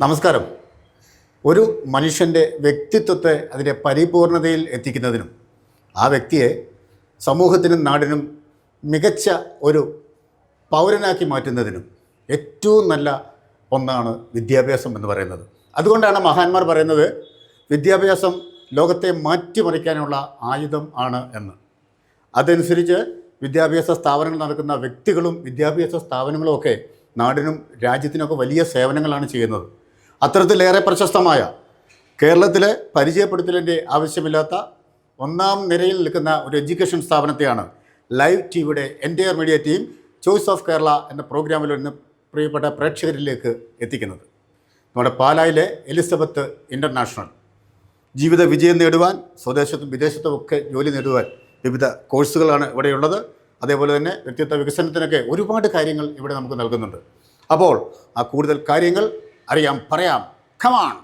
നമസ്കാരം. ഒരു മനുഷ്യൻ്റെ വ്യക്തിത്വത്തെ അതിൻ്റെ പരിപൂർണതയിൽ എത്തിക്കുന്നതിനും ആ വ്യക്തിയെ സമൂഹത്തിനും നാടിനും മികച്ച ഒരു പൗരനാക്കി മാറ്റുന്നതിനും ഏറ്റവും നല്ല ഒന്നാണ് വിദ്യാഭ്യാസം എന്ന് പറയുന്നത്. അതുകൊണ്ടാണ് മഹാന്മാർ പറയുന്നത് വിദ്യാഭ്യാസം ലോകത്തെ മാറ്റിമറിക്കാനുള്ള ആയുധം ആണ് എന്ന്. അതനുസരിച്ച് വിദ്യാഭ്യാസ സ്ഥാപനങ്ങൾ നടക്കുന്ന വ്യക്തികളും വിദ്യാഭ്യാസ സ്ഥാപനങ്ങളും ഒക്കെ നാടിനും രാജ്യത്തിനൊക്കെ വലിയ സേവനങ്ങളാണ് ചെയ്യുന്നത്. അത്തരത്തിലേറെ പ്രശസ്തമായ കേരളത്തിലെ പരിചയപ്പെടുത്തലിൻ്റെ ആവശ്യമില്ലാത്ത ഒന്നാം നിരയിൽ നിൽക്കുന്ന ഒരു എഡ്യൂക്കേഷൻ സ്ഥാപനത്തെയാണ് ലൈവ് ടിവിയുടെ entire media team choice of Kerala എന്ന പ്രോഗ്രാമിൽ നിന്ന് പ്രിയപ്പെട്ട പ്രേക്ഷകരിലേക്ക് എത്തിക്കുന്നത്. നമ്മുടെ പാലായിലെ എലിസബത്ത് ഇൻ്റർനാഷണൽ ജീവിത വിജയം നേടുവാൻ സ്വദേശത്തും വിദേശത്തുമൊക്കെ ജോലി നേടുവാൻ വിവിധ കോഴ്സുകളാണ് ഇവിടെയുള്ളത്. അതേപോലെ തന്നെ വ്യക്തിത്വ വികസനത്തിനൊക്കെ ഒരുപാട് കാര്യങ്ങൾ ഇവിടെ നമുക്ക് നൽകുന്നുണ്ട്. അപ്പോൾ ആ കൂടുതൽ കാര്യങ്ങൾ അറിയാം, പറയാം. കമാൺ.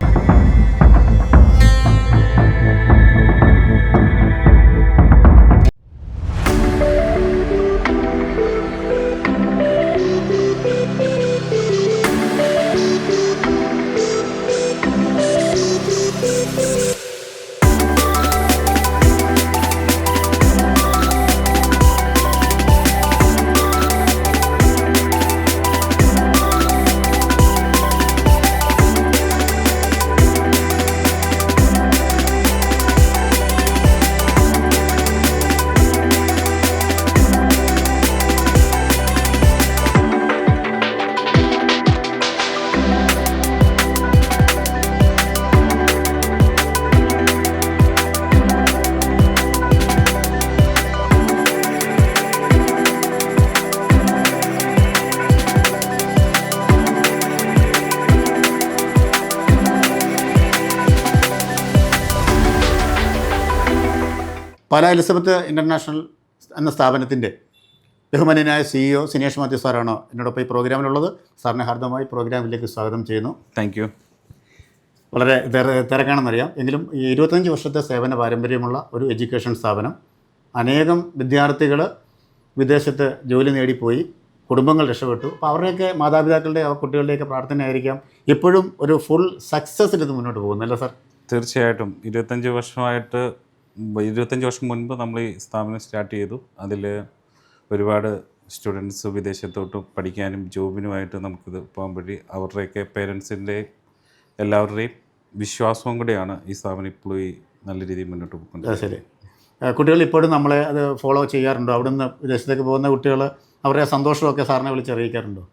പാലാ എലിസബത്ത് ഇൻ്റർനാഷണൽ എന്ന സ്ഥാപനത്തിൻ്റെ ബഹുമാന്യനായ CEO സിനേഷ് മാത്യു സാറാണ് എന്നോടൊപ്പം ഈ പ്രോഗ്രാമിലുള്ളത്. സാറിനെ ഹാർദമായി പ്രോഗ്രാമിലേക്ക് സ്വാഗതം ചെയ്യുന്നു. Thank you. വളരെ തിരക്കാണെന്നറിയാം, എങ്കിലും ഈ 25 വർഷത്തെ സേവന പാരമ്പര്യമുള്ള ഒരു എഡ്യൂക്കേഷൻ സ്ഥാപനം. അനേകം വിദ്യാർത്ഥികൾ വിദേശത്ത് ജോലി നേടിപ്പോയി, കുടുംബങ്ങൾ രക്ഷപ്പെട്ടു. അപ്പോൾ അവരുടെയൊക്കെ മാതാപിതാക്കളുടെ കുട്ടികളുടെയൊക്കെ പ്രാർത്ഥനയായിരിക്കാം ഇപ്പോഴും ഒരു ഫുൾ സക്സസ്സിൽ ഇത് മുന്നോട്ട് പോകുന്നല്ലേ സാർ? തീർച്ചയായിട്ടും 25 വർഷം മുൻപ് നമ്മൾ ഈ സ്ഥാപനം സ്റ്റാർട്ട് ചെയ്തു. അതിൽ ഒരുപാട് സ്റ്റുഡൻസ് വിദേശത്തോട്ട് പഠിക്കാനും ജോബിനുമായിട്ട് നമുക്കിത് പോകാൻ പറ്റി. അവരുടെയൊക്കെ പേരൻസിൻ്റെ എല്ലാവരുടെയും വിശ്വാസവും കൂടെയാണ് ഈ സ്ഥാപനം ഇപ്പോഴും ഈ നല്ല രീതിയിൽ മുന്നോട്ട് പോകുന്നത്. ശരി. കുട്ടികൾ ഇപ്പോഴും നമ്മളെ അത് ഫോളോ ചെയ്യാറുണ്ടോ? അവിടുന്ന് വിദേശത്തേക്ക് പോകുന്ന കുട്ടികൾ അവരുടെ സന്തോഷമൊക്കെ സാറിനെ വിളിച്ചറിയിക്കാറുണ്ടോ?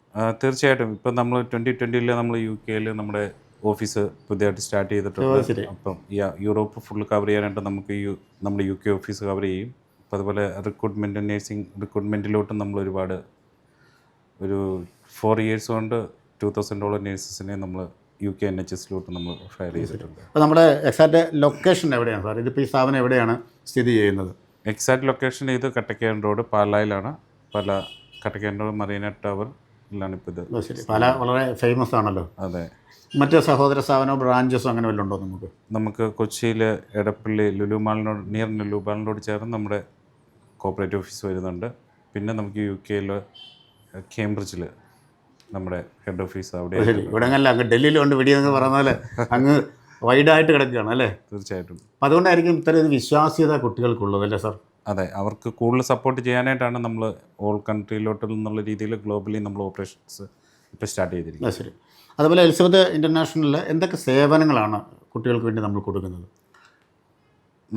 തീർച്ചയായിട്ടും. ഇപ്പം നമ്മൾ 2020 നമ്മൾ UK നമ്മുടെ ഓഫീസ് പുതിയതായിട്ട് സ്റ്റാർട്ട് ചെയ്തിട്ടുണ്ട്. അപ്പം യൂറോപ്പ് ഫുൾ കവർ ചെയ്യാനായിട്ട് നമുക്ക് നമ്മുടെ UK ഓഫീസ് കവർ ചെയ്യും. അപ്പോൾ അതുപോലെ റിക്രൂട്ട്മെൻറ്റ്, നേഴ്സിംഗ് റിക്രൂട്ട്മെൻറ്റിലോട്ടും നമ്മൾ ഒരുപാട് ഒരു 4 years കൊണ്ട് $2,000 നേഴ്സസിനെ നമ്മൾ UK NHSലോട്ട് നമ്മൾ ഫയർ ചെയ്തിട്ടുണ്ട്. അപ്പോൾ നമ്മുടെ എക്സാക്റ്റ് ലൊക്കേഷൻ എവിടെയാണ് സാർ? ഇതിപ്പോൾ ഈ സ്ഥാപനം എവിടെയാണ് സ്ഥിതി ചെയ്യുന്നത്? എക്സാക്റ്റ് ലൊക്കേഷൻ ഇത് കട്ടക്കയം റോഡ് പാലായിലാണ്. പാല കട്ടക്കയം റോഡ് മറീന ടവറിലാണ് ഇപ്പോൾ ഇത്. ശരി. പാല വളരെ ഫേമസ് ആണല്ലോ. അതെ. മറ്റ് സഹോദര സ്ഥാപനമോ ബ്രാഞ്ചസോ അങ്ങനെ വല്ലതും ഉണ്ടോ? നമുക്ക് കൊച്ചിയിൽ എടപ്പള്ളി ലുലുമാളിനോട് ലുലുമാളിനോട് ചേർന്ന് നമ്മുടെ കോപ്പറേറ്റീവ് ഓഫീസ് വരുന്നുണ്ട്. പിന്നെ നമുക്ക് UK കേംബ്രിഡ്ജിൽ നമ്മുടെ ഹെഡ് ഓഫീസ് അവിടെ. ഇവിടെ അങ്ങ് ഡൽഹിയിലുണ്ട് വെടിയെന്ന് പറഞ്ഞാൽ അങ്ങ് വൈഡായിട്ട് കിടക്കുകയാണ് അല്ലേ? തീർച്ചയായിട്ടും. അപ്പം അതുകൊണ്ടായിരിക്കും ഇത്തരം ഒരു വിശ്വാസ്യത കുട്ടികൾക്കുള്ളത് അല്ലേ സാർ? അതെ, അവർക്ക് കൂടുതൽ സപ്പോർട്ട് ചെയ്യാനായിട്ടാണ് നമ്മൾ ഓൾ കൺട്രിയിലോട്ട് എന്നുള്ള രീതിയിൽ ഗ്ലോബലി നമ്മൾ ഓപ്പറേഷൻസ് ഇപ്പോൾ സ്റ്റാർട്ട് ചെയ്തിരിക്കുന്നത്. ശരി. അതുപോലെ എലിസബത്ത് ഇൻ്റർനാഷണലിൽ എന്തൊക്കെ സേവനങ്ങളാണ് കുട്ടികൾക്ക് വേണ്ടി നമ്മൾ കൊടുക്കുന്നത്?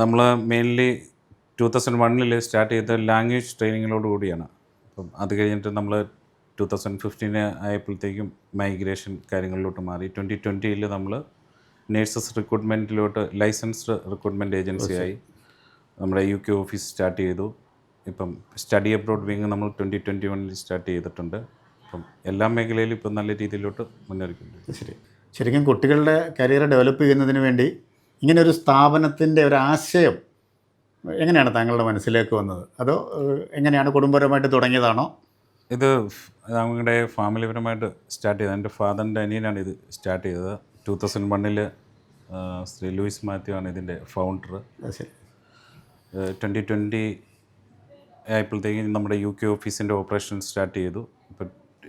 നമ്മൾ മെയിൻലി 2001 സ്റ്റാർട്ട് ചെയ്ത ലാംഗ്വേജ് ട്രെയിനിങ്ങിനോട് കൂടിയാണ്. അപ്പം അത് കഴിഞ്ഞിട്ട് നമ്മൾ 2015 ആയപ്പോഴത്തേക്കും മൈഗ്രേഷൻ കാര്യങ്ങളിലോട്ട് മാറി. 2020 നമ്മൾ നേഴ്സസ് റിക്രൂട്ട്മെൻറ്റിലോട്ട് ലൈസൻസ്ഡ് റിക്രൂട്ട്മെൻറ്റ് ഏജൻസിയായി നമ്മുടെ UK ഓഫീസ് സ്റ്റാർട്ട് ചെയ്തു. ഇപ്പം സ്റ്റഡി അബ്രോഡ് വിങ് നമ്മൾ 2021 സ്റ്റാർട്ട് ചെയ്തിട്ടുണ്ട്. അപ്പം എല്ലാ മേഖലയിലും ഇപ്പം നല്ല രീതിയിലോട്ട് മുന്നേറിയിട്ടുണ്ട്. ശരി. ശരിക്കും കുട്ടികളുടെ കരിയർ ഡെവലപ്പ് ചെയ്യുന്നതിന് വേണ്ടി ഇങ്ങനെ ഒരു സ്ഥാപനത്തിൻ്റെ ഒരു ആശയം എങ്ങനെയാണ് താങ്കളുടെ മനസ്സിലേക്ക് വന്നത്? അതോ എങ്ങനെയാണ് കുടുംബപരമായിട്ട് തുടങ്ങിയതാണോ? ഇത് ഞങ്ങളുടെ ഫാമിലിപരമായിട്ട് സ്റ്റാർട്ട് ചെയ്തത്. എൻ്റെ ഫാദറിൻ്റെ അനിയനാണ് ഇത് സ്റ്റാർട്ട് ചെയ്തത്. 2001 ശ്രീ ലൂയിസ് മാത്യു ആണ് ഇതിൻ്റെ ഫൗണ്ടർ. 2020 ആയപ്പോഴത്തേക്കും നമ്മുടെ UK ഓഫീസിൻ്റെ ഓപ്പറേഷൻ സ്റ്റാർട്ട് ചെയ്തു.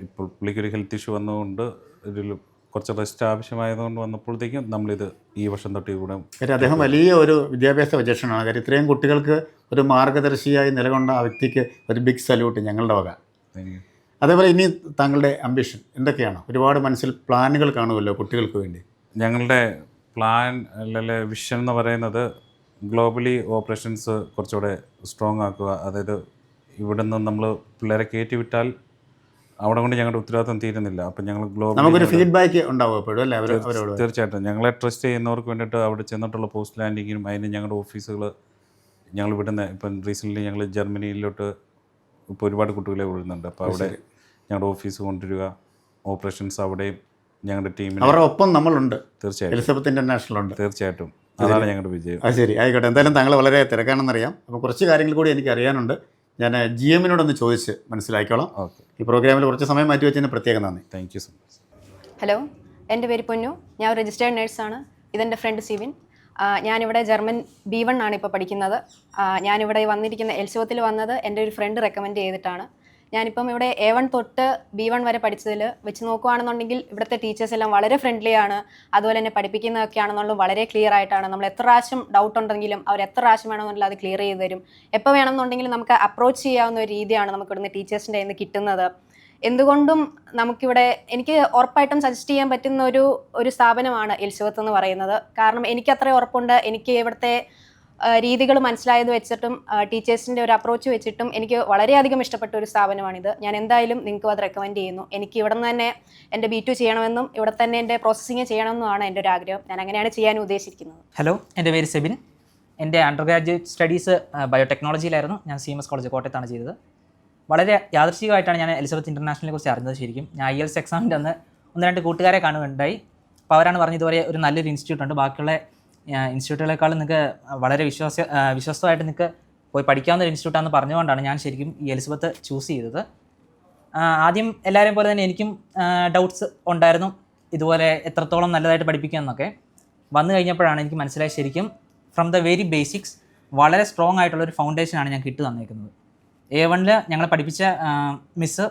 ഇപ്പോൾ പുള്ളിക്കൊരു ഹെൽത്ത് ഇഷ്യൂ വന്നതുകൊണ്ട് ഇതിൽ കുറച്ച് റെസ്റ്റ് ആവശ്യമായതുകൊണ്ട് വന്നപ്പോഴത്തേക്കും നമ്മളിത് ഈ വർഷം തൊട്ട് ഇവിടെ. കാര്യം അദ്ദേഹം വലിയ ഒരു വിദ്യാഭ്യാസ വിചക്ഷണമാണ്. കാര്യം ഇത്രയും കുട്ടികൾക്ക് ഒരു മാർഗദർശിയായി നിലകൊണ്ട ആ വ്യക്തിക്ക് ഒരു ബിഗ് സല്യൂട്ട് ഞങ്ങളുടെ വക. അതേപോലെ ഇനി താങ്കളുടെ അംബിഷൻ എന്തൊക്കെയാണ്? ഒരുപാട് മനസ്സിൽ പ്ലാനുകൾ കാണുമല്ലോ കുട്ടികൾക്ക് വേണ്ടി. ഞങ്ങളുടെ പ്ലാൻ അല്ലെങ്കിൽ വിഷൻ എന്ന് പറയുന്നത് ഗ്ലോബലി ഓപ്പറേഷൻസ് കുറച്ചുകൂടെ സ്ട്രോങ് ആക്കുക. അതായത് ഇവിടെ നിന്ന് നമ്മൾ പിള്ളേരെ കയറ്റി വിട്ടാൽ അവിടെ കൊണ്ട് ഞങ്ങളുടെ ഉത്തരവാദിത്വം തീരുന്നില്ല. അപ്പം ഞങ്ങൾ നമുക്കൊരു ഫീഡ്ബാക്ക് ഉണ്ടാവും എപ്പോഴും അല്ലേ അവരോട്? തീർച്ചയായിട്ടും ഞങ്ങളെ ട്രസ്റ്റ് ചെയ്യുന്നവർക്ക് വേണ്ടിയിട്ട് അവിടെ ചെന്നിട്ടുള്ള പോസ്റ്റ് ലാൻഡിങ്ങിനും അതിന് ഞങ്ങളുടെ ഓഫീസുകൾ ഞങ്ങൾ വിടുന്ന ഇപ്പം റീസെൻ്റ്ലി ഞങ്ങൾ ജർമ്മനിയിലോട്ട് ഇപ്പോൾ ഒരുപാട് കുട്ടികളെ വിടുന്നുണ്ട്. അപ്പോൾ അവിടെ ഞങ്ങളുടെ ഓഫീസ് കൊണ്ടുവരിക, ഓപ്പറേഷൻസ് അവിടെയും ഞങ്ങളുടെ ടീമിന് അവരുടെ ഒപ്പം നമ്മളുണ്ട്. തീർച്ചയായിട്ടും എലിസബത്ത് ഇൻ്റർനാഷണൽ ഉണ്ട്. തീർച്ചയായിട്ടും അതാണ് ഞങ്ങളുടെ വിജയം. അത് ശരി, ആയിക്കോട്ടെ. എന്തായാലും താങ്കൾ വളരെ തിരക്കാണെന്നറിയാം. അപ്പോൾ കുറച്ച് കാര്യങ്ങൾ കൂടി എനിക്ക് അറിയാനുണ്ട്. ഞാൻ GM നോടൊന്ന് ചോദിച്ച് മനസ്സിലാക്കിക്കോളാം. ഓക്കെ. ഈ പ്രോഗ്രാമിൽ കുറച്ച് സമയം മാറ്റി വെച്ചതിന് പ്രത്യേകം നന്ദി. Thank you so much. Hello, എൻ്റെ പേര് പൊന്നു. ഞാൻ ഒരു രജിസ്റ്റേർഡ് നേഴ്സാണ്. ഇതെൻ്റെ ഫ്രണ്ട് സിവിൻ. ഞാനിവിടെ ജർമ്മൻ B1 ആണ് ഇപ്പോൾ പഠിക്കുന്നത്. ഞാനിവിടെ വന്നിരിക്കുന്ന എലിസബത്തിൽ വന്നത് എൻ്റെ ഒരു ഫ്രണ്ട് റെക്കമെൻഡ് ചെയ്തിട്ടാണ്. ഞാനിപ്പം ഇവിടെ A1 തൊട്ട് B1 വരെ പഠിച്ചതിൽ വെച്ച് നോക്കുകയാണെന്നുണ്ടെങ്കിൽ ഇവിടുത്തെ ടീച്ചേഴ്സ് എല്ലാം വളരെ ഫ്രണ്ട്ലി ആണ്. അതുപോലെ തന്നെ പഠിപ്പിക്കുന്നതൊക്കെ ആണെന്നുള്ളത് വളരെ ക്ലിയർ ആയിട്ടാണ്. നമ്മൾ എത്ര പ്രാവശ്യം ഡൗട്ട് ഉണ്ടെങ്കിലും അവർ എത്ര പ്രാവശ്യം വേണമെന്നുണ്ടെങ്കിൽ അത് ക്ലിയർ ചെയ്ത് തരും. എപ്പോൾ വേണമെന്നുണ്ടെങ്കിലും നമുക്ക് അപ്രോച്ച് ചെയ്യാവുന്ന ഒരു രീതിയാണ് നമുക്ക് ഇവിടുന്ന് ടീച്ചേഴ്സിൻ്റെ കയ്യിൽ നിന്ന് കിട്ടുന്നത്. എന്തുകൊണ്ടും നമുക്കിവിടെ എനിക്ക് ഉറപ്പായിട്ടും സജസ്റ്റ് ചെയ്യാൻ പറ്റുന്ന ഒരു സ്ഥാപനമാണ് എലിസബത്ത് എന്ന് പറയുന്നത്. കാരണം എനിക്ക് അത്ര ഉറപ്പുണ്ട്. എനിക്ക് ഇവിടുത്തെ രീതികൾ മനസ്സിലായത് വെച്ചിട്ടും ടീച്ചേഴ്സിൻ്റെ ഒരു അപ്രോച്ച് വെച്ചിട്ടും എനിക്ക് വളരെയധികം ഇഷ്ടപ്പെട്ട ഒരു സ്ഥാപനമാണിത്. ഞാൻ എന്തായാലും നിങ്ങൾക്കും അത് റെക്കമെൻഡ് ചെയ്യുന്നു. എനിക്ക് ഇവിടെ നിന്ന് തന്നെ എൻ്റെ B2 ചെയ്യണമെന്നും ഇവിടെ തന്നെ എൻ്റെ പ്രോസസ്സിങ് ചെയ്യണമെന്നുമാണ് എൻ്റെ ഒരു ആഗ്രഹം. ഞാൻ അങ്ങനെയാണ് ചെയ്യാൻ ഉദ്ദേശിക്കുന്നത്. ഹലോ, എൻ്റെ പേര് സെബിൻ. എൻ്റെ അണ്ടർ ഗ്രാജുവേറ്റ് സ്റ്റഡീസ് ബയോടെക്നോളജിയിലായിരുന്നു. ഞാൻ CMS കോളേജ് കോട്ടയത്താണ് ചെയ്തത്. വളരെ യാദൃശ്ചികമായിട്ടാണ് ഞാൻ എലിസബത്ത് ഇൻ്റർനാഷണലിനെ കുറിച്ച് അറിഞ്ഞത്. ശരിക്കും ഞാൻ IELTS എക്സാമിൻ്റെ അന്ന് 1-2 കൂട്ടുകാരെ കാണുകയുണ്ടായി. അപ്പോൾ അവരാണ് പറഞ്ഞത് ഇതുവരെ ഒരു നല്ലൊരു ഇൻസ്റ്റിറ്റ്യൂട്ട് ഉണ്ട്, ബാക്കിയുള്ള ഇൻസ്റ്റിറ്റ്യൂട്ടുകളെക്കാളും നിങ്ങൾക്ക് വളരെ വിശ്വസ്തമായിട്ട് നിങ്ങൾക്ക് പോയി പഠിക്കാവുന്ന ഒരു ഇൻസ്റ്റിറ്റ്യൂട്ടാണെന്ന് പറഞ്ഞുകൊണ്ടാണ് ഞാൻ ശരിക്കും ഈ എലിസബത്ത് ചൂസ് ചെയ്തത്. ആദ്യം എല്ലാവരെയും പോലെ തന്നെ എനിക്കും ഡൗട്ട്സ് ഉണ്ടായിരുന്നു, ഇതുപോലെ എത്രത്തോളം നല്ലതായിട്ട് പഠിപ്പിക്കാമെന്നൊക്കെ. വന്നു കഴിഞ്ഞപ്പോഴാണ് എനിക്ക് മനസ്സിലായി ശരിക്കും ഫ്രം ദ വെരി ബേസിക്സ് വളരെ സ്ട്രോങ് ആയിട്ടുള്ളൊരു ഫൗണ്ടേഷനാണ് ഞാൻ കിട്ടി തന്നേക്കുന്നത്. A1 ഞങ്ങളെ പഠിപ്പിച്ച മിസ്സ്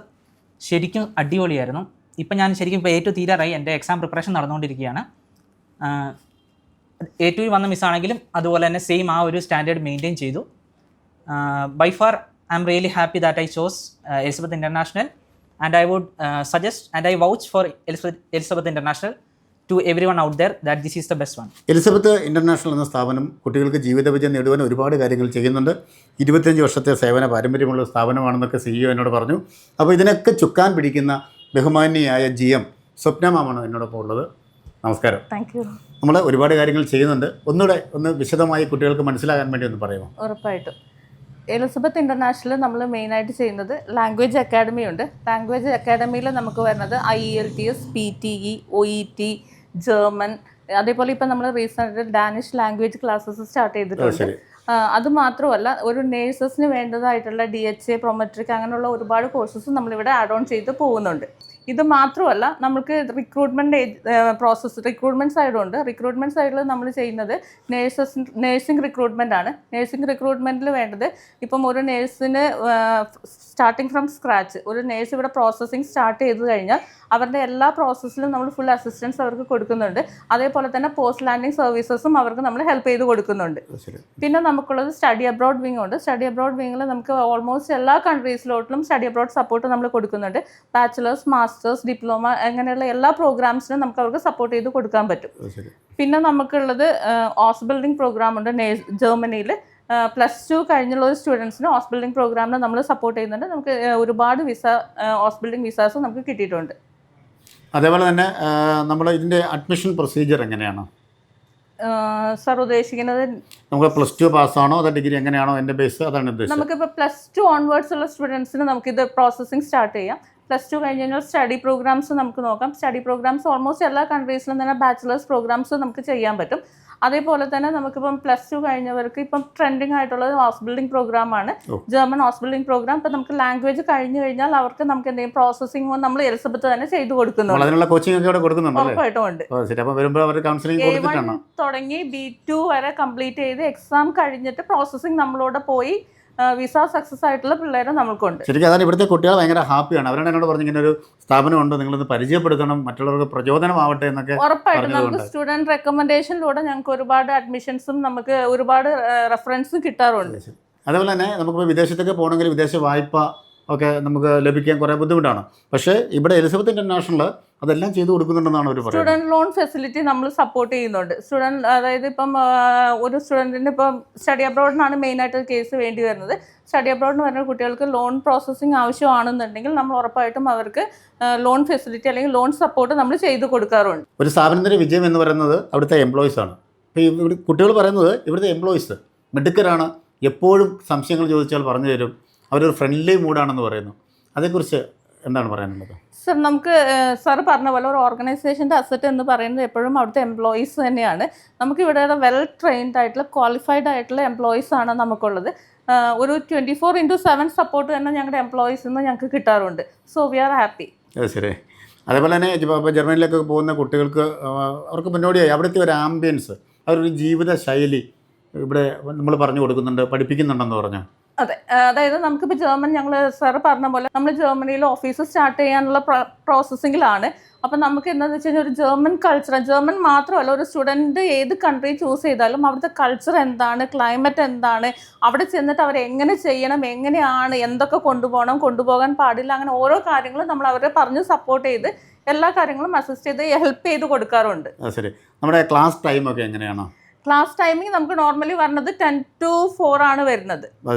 ശരിക്കും അടിപൊളിയായിരുന്നു. ഇപ്പം ഞാൻ ശരിക്കും ഇപ്പോൾ A2 തീരാറായി, എൻ്റെ എക്സാം പ്രിപ്പറേഷൻ നടന്നുകൊണ്ടിരിക്കുകയാണ്. A2 വന്ന മിസ്സാണെങ്കിലും അതുപോലെ തന്നെ സെയിം ആ ഒരു സ്റ്റാൻഡേർഡ് മെയിൻറ്റെയിൻ ചെയ്തു. By far I am really happy that I chose Elizabeth International and I would suggest and I vouch for Elizabeth International to everyone out there that this is the best one. Elizabeth international എന്ന സ്ഥാപനം കുട്ടികൾക്ക് ജീവിത വിജയം നേടുവാൻ ഒരുപാട് കാര്യങ്ങൾ ചെയ്യുന്നുണ്ട്. 25 വർഷത്തെ സേവന പാരമ്പര്യമുള്ള സ്ഥാപനമാണെന്നൊക്കെ CEO എന്നോട് പറഞ്ഞു. അപ്പോൾ ഇതിനൊക്കെ ചുക്കാൻ പിടിക്കുന്ന ബഹുമാന്യയായ GM സ്വപ്ന മാമാണ് എന്നോടൊപ്പം ഉള്ളത്. നമസ്കാരം. Thank you. നമ്മൾ ഒരുപാട് കാര്യങ്ങൾ ചെയ്യുന്നുണ്ട്. ഒന്നുകൂടെ വിശദമായി കുട്ടികൾക്ക് മനസ്സിലാകാൻ വേണ്ടി ഒന്ന് പറയുമോ? ഉറപ്പായിട്ടും. എലിസബത്ത് ഇൻ്റർനാഷണൽ നമ്മൾ മെയിനായിട്ട് ചെയ്യുന്നത് ലാംഗ്വേജ് അക്കാഡമി ഉണ്ട്. ലാംഗ്വേജ് അക്കാഡമിയിൽ നമുക്ക് വരുന്നത് IELTS, PTE, OET, ജർമ്മൻ, അതേപോലെ ഇപ്പം നമ്മൾ recent Danish language classes start ചെയ്തിട്ടുണ്ട്. അത് മാത്രമല്ല ഒരു നേഴ്സസിന് വേണ്ടതായിട്ടുള്ള DHA, പ്രൊമെട്രിക് അങ്ങനെയുള്ള ഒരുപാട് കോഴ്സസ് നമ്മളിവിടെ ആഡ് ഓൺ ചെയ്ത് പോകുന്നുണ്ട്. ഇത് മാത്രമല്ല നമുക്ക് റിക്രൂട്ട്മെൻറ്റ് സൈഡുണ്ട്. റിക്രൂട്ട്മെൻറ്റ് സൈഡിൽ നമ്മൾ ചെയ്യുന്നത് നേഴ്സിംഗ് റിക്രൂട്ട്മെൻ്റ് ആണ്. നേഴ്സിംഗ് റിക്രൂട്ട്മെൻറ്റിൽ വേണ്ടത് ഇപ്പം ഒരു നേഴ്സിന് സ്റ്റാർട്ടിങ് ഫ്രം സ്ക്രാച്ച് ഒരു നേഴ്സ് ഇവിടെ പ്രോസസ്സിങ് സ്റ്റാർട്ട് ചെയ്ത് കഴിഞ്ഞാൽ അവരുടെ എല്ലാ പ്രോസസ്സിലും നമ്മൾ ഫുൾ അസിസ്റ്റൻസ് അവർക്ക് കൊടുക്കുന്നുണ്ട്. അതേപോലെ തന്നെ പോസ്റ്റ് ലാൻഡിങ് സർവീസസും അവർക്ക് നമ്മൾ ഹെൽപ്പ് ചെയ്ത് കൊടുക്കുന്നുണ്ട്. പിന്നെ നമുക്കുള്ളത് സ്റ്റഡി അബ്രോഡ് വിങ് ഉണ്ട്. സ്റ്റഡി അബ്രോഡ് വിങ്ങിൽ നമുക്ക് ഓൾമോസ്റ്റ് എല്ലാ കൺട്രീസിലോട്ടും സ്റ്റഡി അബ്രോഡ് സപ്പോർട്ട് നമ്മൾ കൊടുക്കുന്നുണ്ട്. ബാച്ചിലേഴ്സ്, മാസ്റ്റേഴ്സ്, ഡിപ്ലോമ അങ്ങനെയുള്ള എല്ലാ പ്രോഗ്രാംസിനും നമുക്ക് അവർക്ക് സപ്പോർട്ട് ചെയ്ത് കൊടുക്കാൻ പറ്റും. പിന്നെ നമുക്കുള്ളത് ഹൗസ് ബിൽഡിംഗ് പ്രോഗ്രാം ഉണ്ട് ജർമ്മനിയിൽ. +2 കഴിഞ്ഞുള്ള ഒരു സ്റ്റുഡൻസിന് ഹൗസ് ബിൽഡിംഗ് പ്രോഗ്രാമിന് നമ്മൾ സപ്പോർട്ട് ചെയ്യുന്നുണ്ട്. നമുക്ക് ഒരുപാട് ഹൗസ് ബിൽഡിംഗ് വിസാസ് നമുക്ക് കിട്ടിയിട്ടുണ്ട്. അതേപോലെ തന്നെ നമ്മൾ ഇതിൻ്റെ അഡ്മിഷൻ പ്രൊസീജിയർ എങ്ങനെയാണ് സാർ ഉദ്ദേശിക്കുന്നത്? നമുക്ക് +2 പാസ്സാണോ അതോ ഡിഗ്രി എങ്ങനെയാണോ? എൻ്റെ ബേസ് അതാണ് ഉദ്ദേശിച്ചത്. നമുക്കിപ്പോൾ +2 ഓൺവേർഡ്സ് ഉള്ള സ്റ്റുഡൻസിന് നമുക്കിത് പ്രോസസ്സിങ് സ്റ്റാർട്ട് ചെയ്യാം. +2 കഴിഞ്ഞ് കഴിഞ്ഞാൽ സ്റ്റഡി പ്രോഗ്രാംസ് നമുക്ക് നോക്കാം. സ്റ്റഡി പ്രോഗ്രാംസ് ഓൾമോസ്റ്റ് എല്ലാ കൺട്രീസിലും തന്നെ ബാച്ചിലേഴ്സ് പ്രോഗ്രാംസ് നമുക്ക് ചെയ്യാൻ പറ്റും. അതേപോലെ തന്നെ നമുക്കിപ്പം +2 കഴിഞ്ഞവർക്ക് ഇപ്പം ട്രെൻഡിങ് ആയിട്ടുള്ളത് ഹൗസ് ബിൽഡിംഗ് പ്രോഗ്രാമാണ്, ജർമ്മൻ ഹൗസ് ബിൽഡിംഗ് പ്രോഗ്രാം. ഇപ്പം നമുക്ക് ലാംഗ്വേജ് കഴിഞ്ഞ് കഴിഞ്ഞാൽ അവർക്ക് നമുക്ക് എന്തെങ്കിലും പ്രോസസ്സിംഗ് നമ്മൾ എലിസബത്ത് തന്നെ ചെയ്ത് കൊടുക്കുന്നുണ്ട്. അതിനുള്ള കോച്ചിങ് ഒക്കെ ഇവിടെ കൊടുക്കുന്നുണ്ട്. ഉറപ്പായിട്ടും ഉണ്ട്. A1 തുടങ്ങി B2 വരെ കംപ്ലീറ്റ് ചെയ്ത് എക്സാം കഴിഞ്ഞിട്ട് പ്രോസസ്സിംഗ് നമ്മളോട് പോയി വിസ സക്സസ് ആയിട്ടുള്ള പിള്ളേരെ നമ്മൾക്കുണ്ട്. ശരിക്കും അതാണ് ഇവിടുത്തെ കുട്ടികൾ ഭയങ്കര ഹാപ്പിയാണ്. അവരാണ് എന്നോട് പറഞ്ഞു ഇങ്ങനെ ഒരു സ്ഥാപനമുണ്ട്, നിങ്ങളൊന്ന് പരിചയപ്പെടുത്തണം, മറ്റുള്ളവർക്ക് പ്രചോദനമാവട്ടെ എന്നൊക്കെ. ഉറപ്പായിട്ടും നമുക്ക് സ്റ്റുഡൻറ് റെക്കമെൻഡേഷനിലൂടെ ഞങ്ങൾക്ക് ഒരുപാട് അഡ്മിഷൻസും നമുക്ക് ഒരുപാട് റെഫറൻസും കിട്ടാറുണ്ട്. അതേപോലെ തന്നെ നമുക്ക് വിദേശത്തൊക്കെ പോകണമെങ്കിൽ വിദേശ വായ്പ ഒക്കെ നമുക്ക് ലഭിക്കാൻ കുറേ ബുദ്ധിമുട്ടാണ്. പക്ഷേ ഇവിടെ എലിസബത്ത് ഇൻ്റർനാഷണൽ അതെല്ലാം ചെയ്തു കൊടുക്കുന്നുണ്ടെന്നാണ് അവർ പറയുന്നത്. സ്റ്റുഡൻറ് ലോൺ ഫെസിലിറ്റി നമ്മൾ സപ്പോർട്ട് ചെയ്യുന്നുണ്ട്. അതായത് ഇപ്പം ഒരു സ്റ്റുഡൻറ്റിന് ഇപ്പം സ്റ്റഡി അബ്രോഡിനാണ് മെയിനായിട്ട് കേസ് വേണ്ടി വരുന്നത്. സ്റ്റഡി അബ്രോഡിന് വരുന്ന കുട്ടികൾക്ക് ലോൺ പ്രോസസ്സിങ് ആവശ്യമാണെന്നുണ്ടെങ്കിൽ നമ്മൾ ഉറപ്പായിട്ടും അവർക്ക് ലോൺ ഫെസിലിറ്റി അല്ലെങ്കിൽ ലോൺ സപ്പോർട്ട് നമ്മൾ ചെയ്തു കൊടുക്കാറുണ്ട്. ഒരു സ്ഥാപനത്തിൻ്റെ വിജയം എന്ന് പറയുന്നത് അവിടുത്തെ എംപ്ലോയീസാണ്. ഇപ്പോൾ ഇവിടെ കുട്ടികൾ പറയുന്നത് ഇവിടുത്തെ എംപ്ലോയീസ് മിടുക്കരാണ്, എപ്പോഴും സംശയങ്ങൾ ചോദിച്ചാൽ പറഞ്ഞു തരും, അവരൊരു ഫ്രണ്ട്ലി മൂഡാണെന്ന് പറയുന്നു. അതേക്കുറിച്ച് എന്താണ് പറയാനുള്ളത്? സർ, നമുക്ക് സാർ പറഞ്ഞ പോലെ ഒരു ഓർഗനൈസേഷൻ്റെ അസറ്റ് എന്ന് പറയുന്നത് എപ്പോഴും അവിടുത്തെ എംപ്ലോയീസ് തന്നെയാണ്. നമുക്ക് ഇവിടെ വെൽ ട്രെയിൻഡ് ആയിട്ടുള്ള ക്വാളിഫൈഡ് ആയിട്ടുള്ള എംപ്ലോയീസ് ആണ് നമുക്കുള്ളത്. ഒരു 24/7 സപ്പോർട്ട് തന്നെ ഞങ്ങളുടെ എംപ്ലോയീസിൽ നിന്ന് ഞങ്ങൾക്ക് കിട്ടാറുണ്ട്. So we are happy. ശരി. അതേപോലെ തന്നെ ഇപ്പോൾ ജർമ്മനിയിലേക്ക് പോകുന്ന കുട്ടികൾക്ക് അവർക്ക് മുന്നോടിയായി അവിടുത്തെ ഒരു ആംബിയൻസ്, അവരൊരു ജീവിത ശൈലി ഇവിടെ നമ്മൾ പറഞ്ഞു കൊടുക്കുന്നുണ്ട്, പഠിപ്പിക്കുന്നുണ്ടെന്ന് പറഞ്ഞു. അതെ, അതായത് നമുക്കിപ്പോൾ ജർമ്മൻ, ഞങ്ങൾ സാർ പറഞ്ഞ പോലെ നമ്മൾ ജർമ്മനിയിൽ ഓഫീസ് സ്റ്റാർട്ട് ചെയ്യാനുള്ള പ്രോസസ്സിങ്ങിലാണ്. അപ്പം നമുക്ക് എന്താണെന്ന് വെച്ച് കഴിഞ്ഞാൽ ഒരു ജർമ്മൻ കൾച്ചർ, ജർമ്മൻ മാത്രമല്ല ഒരു സ്റ്റുഡൻറ്റ് ഏത് കൺട്രി ചൂസ് ചെയ്താലും അവിടുത്തെ കൾച്ചർ എന്താണ്, ക്ലൈമറ്റ് എന്താണ്, അവിടെ ചെന്നിട്ട് അവർ എങ്ങനെ ചെയ്യണം, എങ്ങനെയാണ്, എന്തൊക്കെ കൊണ്ടുപോകാൻ പാടില്ല, അങ്ങനെ ഓരോ കാര്യങ്ങളും നമ്മൾ അവരെ പറഞ്ഞ് സപ്പോർട്ട് ചെയ്ത് എല്ലാ കാര്യങ്ങളും അസിസ്റ്റ് ചെയ്ത് ഹെൽപ്പ് ചെയ്ത് കൊടുക്കാറുണ്ട്. ശരി. നമ്മുടെ ക്ലാസ് ടൈമൊക്കെ എങ്ങനെയാണോ? ക്ലാസ് ടൈമിംഗ് നമുക്ക് നോർമലി വരുന്നത് 10 to 4 ആണ് വരുന്നത്.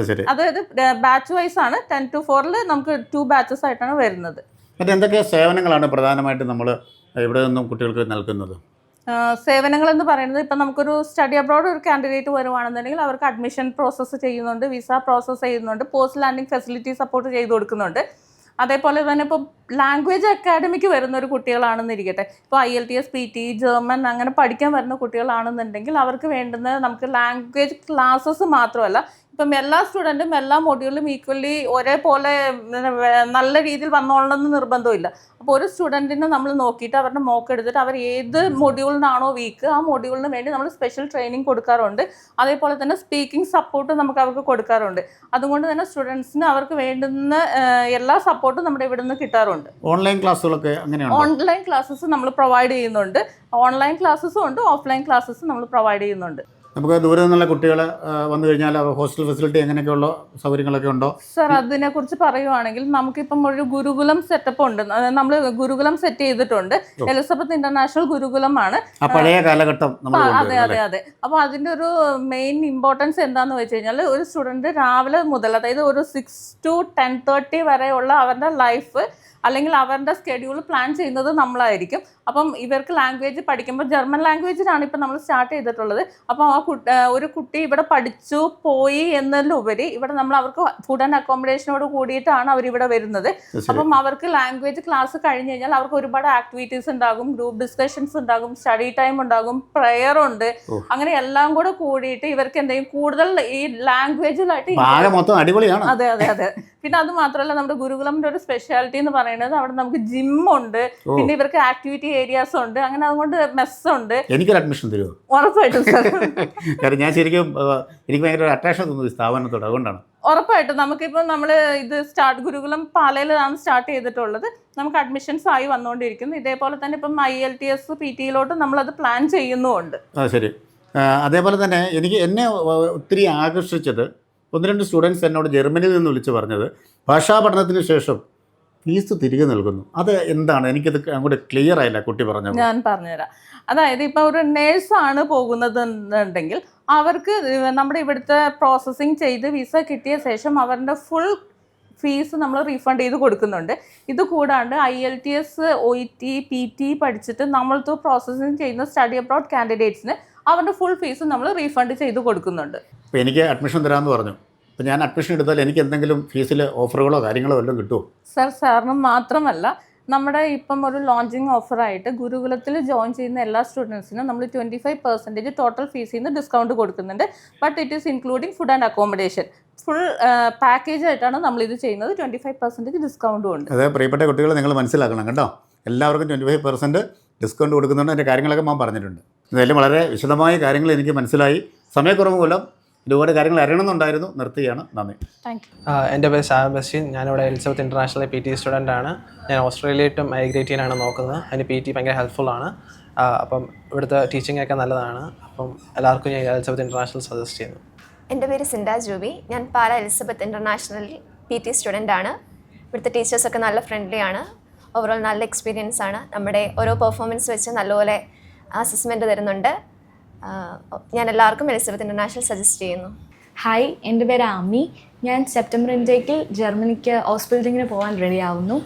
അതായത് ബാച്ച് വൈസ് ആണ്. 10 to 4 നമുക്ക് 2 ബാച്ചസ് ആയിട്ടാണ് വരുന്നത്. മറ്റേ എന്തൊക്കെ സേവനങ്ങളാണ് പ്രധാനമായിട്ടും നമ്മൾ ഇവിടെ നിന്നും കുട്ടികൾക്ക് നൽകുന്നത്? സേവനങ്ങൾ എന്ന് പറയുന്നത് ഇപ്പം നമുക്കൊരു സ്റ്റഡി അബ്രോഡ് ഒരു കാൻഡിഡേറ്റ് വരുവാണെന്നുണ്ടെങ്കിൽ അവർക്ക് അഡ്മിഷൻ പ്രോസസ്സ് ചെയ്യുന്നുണ്ട്, വിസ പ്രോസസ്സ് ചെയ്യുന്നുണ്ട്, പോസ്റ്റ് ലാൻഡിംഗ് ഫെസിലിറ്റി സപ്പോർട്ട് ചെയ്ത് കൊടുക്കുന്നുണ്ട്. അതേപോലെ തന്നെ ഇപ്പോൾ ലാംഗ്വേജ് അക്കാഡമിക്ക് വരുന്ന ഒരു കുട്ടികളാണെന്നിരിക്കട്ടെ, ഇപ്പോൾ IELTS, PT, ജർമ്മൻ അങ്ങനെ പഠിക്കാൻ വരുന്ന കുട്ടികളാണെന്നുണ്ടെങ്കിൽ അവർക്ക് വേണ്ടുന്നത് നമുക്ക് ലാംഗ്വേജ് ക്ലാസ്സസ് മാത്രമല്ല, ഇപ്പം എല്ലാ സ്റ്റുഡൻറ്റും എല്ലാ മൊഡ്യൂളിലും ഈക്വലി ഒരേപോലെ നല്ല രീതിയിൽ വന്നോളണമെന്ന് നിർബന്ധമില്ല. അപ്പോൾ ഒരു സ്റ്റുഡൻറ്റിനെ നമ്മൾ നോക്കിയിട്ട് അവരുടെ മോക്ക് എടുത്തിട്ട് അവർ ഏത് മൊഡ്യൂളിനാണോ വീക്ക് ആ മൊഡ്യൂളിന് വേണ്ടി നമ്മൾ സ്പെഷ്യൽ ട്രെയിനിങ് കൊടുക്കാറുണ്ട്. അതേപോലെ തന്നെ സ്പീക്കിംഗ് സപ്പോർട്ട് നമുക്ക് അവർക്ക് കൊടുക്കാറുണ്ട്. അതുകൊണ്ട് തന്നെ സ്റ്റുഡൻസിന് അവർക്ക് വേണ്ടുന്ന എല്ലാ സപ്പോർട്ടും നമ്മുടെ ഇവിടെ നിന്ന് കിട്ടാറുണ്ട്. ഓൺലൈൻ ക്ലാസ്സുകളൊക്കെ അങ്ങനെയാണ്. ഓൺലൈൻ ക്ലാസ്സസ് നമ്മൾ പ്രൊവൈഡ് ചെയ്യുന്നുണ്ട്. ഓൺലൈൻ ക്ലാസ്സസും ഉണ്ട്, ഓഫ്ലൈൻ ക്ലാസ്സസും നമ്മൾ പ്രൊവൈഡ് ചെയ്യുന്നുണ്ട്. നമുക്ക് ദൂരെ നിന്നുള്ള കുട്ടികൾ വന്നു കഴിഞ്ഞാൽ ഹോസ്റ്റൽ ഫെസിലിറ്റി എങ്ങനെയൊക്കെയുള്ള സൗകര്യങ്ങളൊക്കെ ഉണ്ടോ? സർ, അതിനെക്കുറിച്ച് പറയുവാണെങ്കിൽ നമുക്കിപ്പം ഒരു ഗുരുകുലം സെറ്റപ്പ് ഉണ്ട്. നമ്മൾ ഗുരുകുലം സെറ്റ് ചെയ്തിട്ടുണ്ട്. എലിസബത്ത് ഇന്റർനാഷണൽ ഗുരുകുലമാണ്. പഴയ കാലഘട്ടം. അതെ അതെ അതെ. അപ്പോൾ അതിൻ്റെ ഒരു മെയിൻ ഇമ്പോർട്ടൻസ് എന്താണെന്ന് വെച്ച് കഴിഞ്ഞാൽ ഒരു സ്റ്റുഡൻറ്റ് രാവിലെ മുതൽ, അതായത് ഒരു 6 to 10:30 വരെയുള്ള അവരുടെ ലൈഫ് അല്ലെങ്കിൽ അവരുടെ സ്കെഡ്യൂൾ പ്ലാൻ ചെയ്യുന്നത് നമ്മളായിരിക്കും. അപ്പം ഇവർക്ക് ലാംഗ്വേജ് പഠിക്കുമ്പോൾ ജർമ്മൻ ലാംഗ്വേജിലാണ് ഇപ്പം നമ്മൾ സ്റ്റാർട്ട് ചെയ്തിട്ടുള്ളത്. അപ്പം ഒരു കുട്ടി ഇവിടെ പഠിച്ചു പോയി എന്നതിലുപരി ഇവിടെ നമ്മൾ അവർക്ക് ഫുഡ് ആൻഡ് അക്കോമഡേഷനോട് കൂടിയിട്ടാണ് അവരിവിടെ വരുന്നത്. അപ്പം അവർക്ക് ലാംഗ്വേജ് ക്ലാസ് കഴിഞ്ഞ് കഴിഞ്ഞാൽ അവർക്ക് ഒരുപാട് ആക്ടിവിറ്റീസ് ഉണ്ടാകും, ഗ്രൂപ്പ് ഡിസ്കഷൻസ് ഉണ്ടാകും, സ്റ്റഡി ടൈം ഉണ്ടാകും, പ്രെയർ ഉണ്ട്. അങ്ങനെ എല്ലാം കൂടെ കൂടിയിട്ട് ഇവർക്ക് എന്തെങ്കിലും കൂടുതൽ ഈ ലാംഗ്വേജിലായിട്ട് അടിപൊളിയാണ്. അതെ അതെ അതെ. പിന്നെ അത് മാത്രമല്ല നമ്മുടെ ഗുരുകുലമിൻ്റെ ഒരു സ്പെഷ്യാലിറ്റി എന്ന് പറയുന്നത് അവിടെ നമുക്ക് ജിമ്മുണ്ട്, പിന്നെ ഇവർക്ക് ആക്ടിവിറ്റി ഏരിയാസ് ഉണ്ട്, അങ്ങനെ അതുകൊണ്ട് മെസ്സ് ഉണ്ട്. എനിക്കൊരു അഡ്മിഷൻ തരുമോ? ഉറപ്പായിട്ടും സാർ. കാരണം ഞാൻ ശരിക്കും എനിക്ക് ഭയങ്കര അട്രാക്ഷൻ തോന്നുന്നു ഈ സ്ഥാപനത്തോട്, അതുകൊണ്ടാണ്. ഉറപ്പായിട്ടും നമുക്കിപ്പോൾ നമ്മൾ ഇത് ഗുരുകുലം പാലയിലാണ് സ്റ്റാർട്ട് ചെയ്തിട്ടുള്ളത്. നമുക്ക് അഡ്മിഷൻസ് ആയി വന്നുകൊണ്ടിരിക്കുന്നു. ഇതേപോലെ തന്നെ ഇപ്പം IELTS, PT നമ്മളത് പ്ലാൻ ചെയ്യുന്നുമുണ്ട്. ശരി. അതേപോലെ തന്നെ എന്നെ ഒത്തിരി ആകർഷിച്ചത് 1-2 സ്റ്റുഡൻസ് എന്നോട് ജർമ്മനിയിൽ നിന്ന് വിളിച്ച് പറഞ്ഞത് ഭാഷാ പഠനത്തിന് ശേഷം ഫീസ് തിരികെ നൽകുന്നു. അത് എന്താണ്? എനിക്കത് അങ്ങോട്ട് ക്ലിയർ ആയില്ല കുട്ടി പറഞ്ഞത്. ഞാൻ പറഞ്ഞുതരാം. അതായത് ഇപ്പോൾ ഒരു നേഴ്സാണ് പോകുന്നതെന്നുണ്ടെങ്കിൽ അവർക്ക് നമ്മുടെ ഇവിടുത്തെ പ്രോസസ്സിങ് ചെയ്ത് വിസ കിട്ടിയ ശേഷം അവരുടെ ഫുൾ ഫീസ് നമ്മൾ റീഫണ്ട് ചെയ്ത് കൊടുക്കുന്നുണ്ട്. ഇത് കൂടാണ്ട് IELTS, OET, PT പഠിച്ചിട്ട് നമ്മൾക്ക് പ്രോസസ്സിങ് ചെയ്യുന്ന സ്റ്റഡി അബ്രോഡ് കാൻഡിഡേറ്റ്സിന് അവരുടെ ഫുൾ ഫീസ് നമ്മൾ റീഫണ്ട് ചെയ്ത് കൊടുക്കുന്നുണ്ട്. ഇപ്പോൾ എനിക്ക് അഡ്മിഷൻ തരാമെന്ന് പറഞ്ഞു. അപ്പോൾ ഞാൻ അഡ്മിഷൻ എടുത്താൽ എനിക്ക് എന്തെങ്കിലും ഫീസിൽ ഓഫറുകളോ കാര്യങ്ങളോ വല്ലതും കിട്ടുമോ? സാറിന് മാത്രമല്ല നമ്മുടെ ഇപ്പം ഒരു ലോഞ്ചിങ് ഓഫറായിട്ട് ഗുരുകുലത്തിൽ ജോയിൻ ചെയ്യുന്ന എല്ലാ സ്റ്റുഡൻസിനും നമ്മൾ 25% ടോട്ടൽ ഫീസിൽ നിന്ന് ഡിസ്കൗണ്ട് കൊടുക്കുന്നുണ്ട്. But it is including food and accommodation. Full package ആയിട്ടാണ് നമ്മളിത് ചെയ്യുന്നത്. 25% ഡിസ്കൗണ്ടും ഉണ്ട്. അതെ, പ്രിയപ്പെട്ട കുട്ടികൾ നിങ്ങൾ മനസ്സിലാക്കണം കേട്ടോ. എല്ലാവർക്കും 25% ഡിസ്കൗണ്ട് കൊടുക്കുന്നുണ്ട്. അതിൻ്റെ കാര്യങ്ങളൊക്കെ ഞാൻ പറഞ്ഞിട്ടുണ്ട്. എന്തായാലും വളരെ വിശദമായ കാര്യങ്ങൾ എനിക്ക് മനസ്സിലായി. സമയക്കുറവ് മൂലം ഒരുപാട് കാര്യങ്ങൾ അറിയണമെന്നുണ്ടായിരുന്നു. നിർത്തുകയാണ്. നന്ദി. Thank you. എൻ്റെ പേര് സാം ബസ്റ്റീൻ. ഞാനിവിടെ എലിസബത്ത് ഇൻ്റർനാഷണൽ PT സ്റ്റുഡൻ്റ് ആണ്. ഞാൻ ഓസ്ട്രേലിയ ടു മൈഗ്രേറ്റ് ചെയ്യാനാണ് നോക്കുന്നത്. അതിന് PT ഭയങ്കര ഹെൽപ്ഫുള്ളാണ്. അപ്പം ഇവിടുത്തെ ടീച്ചിങ് ഒക്കെ നല്ലതാണ്. അപ്പം എല്ലാവർക്കും ഞാൻ എലിസബത്ത് ഇൻ്റർനാഷണൽ സജസ്റ്റ് ചെയ്യുന്നു. എൻ്റെ പേര് സിൻഡ ജൂബി. ഞാൻ പാല എലിസബത്ത് ഇൻ്റർനാഷണൽ PT സ്റ്റുഡൻ്റ് ആണ്. ഇവിടുത്തെ ടീച്ചേഴ്സൊക്കെ നല്ല ഫ്രണ്ട്ലി ആണ്. ഓവറോൾ നല്ല എക്സ്പീരിയൻസ് ആണ്. നമ്മുടെ ഓരോ പെർഫോമൻസ് വെച്ച് നല്ലപോലെ അസസ്മെൻറ്റ് തരുന്നുണ്ട്. ഞാൻ എല്ലാവർക്കും എലിസബത്ത് ഇൻ്റർനാഷണൽ സജസ്റ്റ് ചെയ്യുന്നു. ഹായ്, എൻ്റെ പേര് ആമി. ഞാൻ സെപ്റ്റംബർ ഇൻടേക്കിൽ ജർമ്മനിക്ക് ഹോസ്പിറ്റലിങ്ങിന് പോകാൻ റെഡി ആവുന്നു.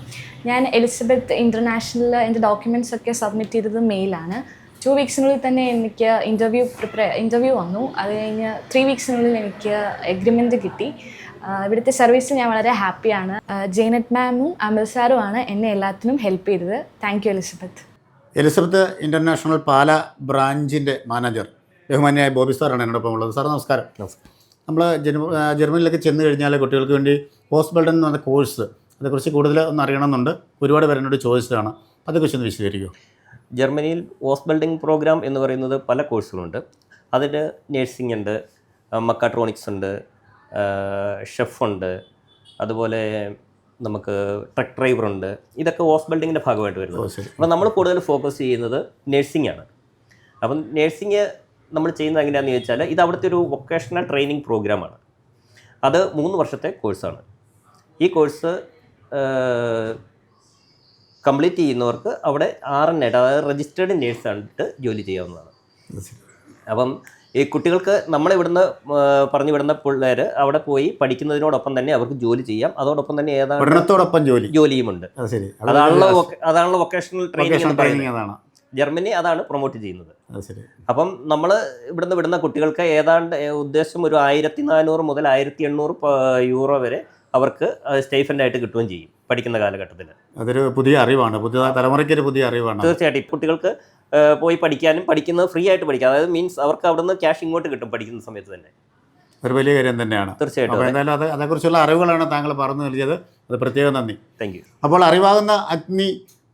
ഞാൻ എലിസബത്ത് ഇൻ്റർനാഷണലിൽ എൻ്റെ ഡോക്യുമെൻറ്റ്സ് ഒക്കെ സബ്മിറ്റ് ചെയ്തത് മെയിലാണ്. 2 വീക്സിനുള്ളിൽ തന്നെ എനിക്ക് ഇൻ്റർവ്യൂ വന്നു. അത് കഴിഞ്ഞ് 3 വീക്സിനുള്ളിൽ എനിക്ക് എഗ്രിമെൻറ്റ് കിട്ടി. ഇവിടുത്തെ സർവീസിൽ ഞാൻ വളരെ ഹാപ്പിയാണ്. ജെയ്നറ്റ് മാമും അമൽ സാറുമാണ് എന്നെ എല്ലാത്തിനും ഹെൽപ്പ് ചെയ്തത്. Thank you Elizabeth. Elizabeth international Pala ബ്രാഞ്ചിൻ്റെ മാനേജർ ബഹുമാന്യായ ബോബി സാറാണ് എന്നോടൊപ്പം ഉള്ളത്. സാർ നമസ്കാരം. നമ്മൾ ജർമ്മനിയിലൊക്കെ ചെന്ന് കഴിഞ്ഞാൽ കുട്ടികൾക്ക് വേണ്ടി പോസ്റ്റ് ബൾഡൻ എന്ന് പറഞ്ഞ കോഴ്സ്, അതേക്കുറിച്ച് കൂടുതൽ ഒന്ന് അറിയണമെന്നുണ്ട്. ഒരുപാട് പേര് എന്നോട് ചോദിച്ചതാണ്. അതേക്കുറിച്ച് ഒന്ന് വിശദീകരിക്കുമോ? ജർമ്മനിയിൽ പോസ്റ്റ് ബിൽഡിംഗ് പ്രോഗ്രാം എന്ന് പറയുന്നത് പല കോഴ്സുകളുണ്ട്. അതിൽ നേഴ്സിംഗ് ഉണ്ട്, മക്കാട്രോണിക്സ് ഉണ്ട്, ഷെഫുണ്ട്, അതുപോലെ നമുക്ക് ട്രക്ക് ഡ്രൈവറുണ്ട്. ഇതൊക്കെ പോസ്റ്റ് ബിൽഡിങ്ങിൻ്റെ ഭാഗമായിട്ട് വരുന്നത്. അപ്പോൾ നമ്മൾ കൂടുതൽ ഫോക്കസ് ചെയ്യുന്നത് നേഴ്സിംഗ് ആണ്. അപ്പം നേഴ്സിംഗ് നമ്മൾ ചെയ്യുന്നത് എങ്ങനെയാണെന്ന് ചോദിച്ചാൽ, ഇത് അവിടുത്തെ ഒരു വൊക്കേഷണൽ ട്രെയിനിങ് പ്രോഗ്രാമാണ്. അത് 3 വർഷത്തെ കോഴ്സാണ്. ഈ കോഴ്സ് കംപ്ലീറ്റ് ചെയ്യുന്നവർക്ക് അവിടെ RN ആയിട്ട്, അതായത് രജിസ്റ്റേർഡ് നേഴ്സായിട്ട് ജോലി ചെയ്യാവുന്നതാണ്. അപ്പം ഈ കുട്ടികൾക്ക് നമ്മളിവിടുന്ന് പറഞ്ഞു വിടുന്ന പിള്ളേർ അവിടെ പോയി പഠിക്കുന്നതിനോടൊപ്പം തന്നെ അവർക്ക് ജോലി ചെയ്യാം. അതോടൊപ്പം തന്നെ പഠനത്തോടൊപ്പം ജോലിയുമുണ്ട്. അതാണല്ലോ വൊക്കേഷണൽ ട്രെയിനിങ്. ജർമ്മനി അതാണ് പ്രൊമോട്ട് ചെയ്യുന്നത്. അപ്പം നമ്മൾ ഇവിടുന്ന് വിടുന്ന കുട്ടികൾക്ക് ഏതാണ്ട് ഉദ്ദേശം ഒരു 1400 മുതൽ 1800 യൂറോ വരെ അവർക്ക് സ്റ്റൈഫൻ്റായിട്ട് കിട്ടുകയും ചെയ്യും പഠിക്കുന്ന കാലഘട്ടത്തിൽ. അതൊരു പുതിയ അറിവാണ്, പുതിയ തലമുറയ്ക്ക് ഒരു പുതിയ അറിവാണ്. തീർച്ചയായിട്ടും കുട്ടികൾക്ക് പോയി പഠിക്കാനും പഠിക്കുന്നത് ഫ്രീ ആയിട്ട് പഠിക്കാം. അതായത് മീൻസ് അവർക്ക് അവിടെ നിന്ന് ക്യാഷ് ഇങ്ങോട്ട് കിട്ടും പഠിക്കുന്ന സമയത്ത് തന്നെ. ഒരു വലിയ കാര്യം തന്നെയാണ്. തീർച്ചയായിട്ടും. എന്തായാലും അതേക്കുറിച്ചുള്ള അറിവുകളാണ് താങ്കൾ പറഞ്ഞു നൽകിയത്. അത് പ്രത്യേകം നന്ദി. Thank you. അപ്പോൾ അറിവാകുന്ന അഗ്നി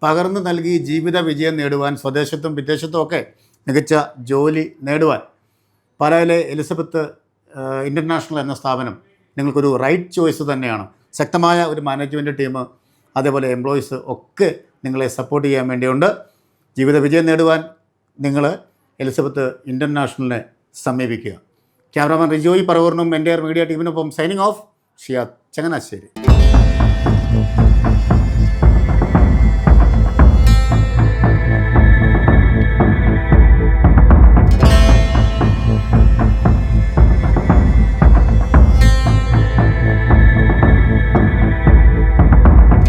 പകർന്നു നൽകി ജീവിത വിജയം നേടുവാൻ, സ്വദേശത്തും വിദേശത്തും ഒക്കെ മികച്ച ജോലി നേടുവാൻ പാലായിലെ എലിസബത്ത് ഇൻ്റർനാഷണൽ എന്ന സ്ഥാപനം നിങ്ങൾക്കൊരു റൈറ്റ് ചോയ്സ് തന്നെയാണ്. ശക്തമായ ഒരു മാനേജ്മെൻറ്റ് ടീം, അതേപോലെ എംപ്ലോയീസ് ഒക്കെ നിങ്ങളെ സപ്പോർട്ട് ചെയ്യാൻ വേണ്ടിയുണ്ട്. ജീവിത വിജയം നേടുവാൻ നിങ്ങൾ എലിസബത്ത് ഇൻ്റർനാഷണലിനെ സമീപിക്കുക. ക്യാമറാമാൻ റിജോയ് പറവൂറിനും എൻ്റെ മീഡിയ ടീമിനൊപ്പം സൈനിങ് ഓഫ് ഷിയാദ് ചങ്ങനാശ്ശേരി.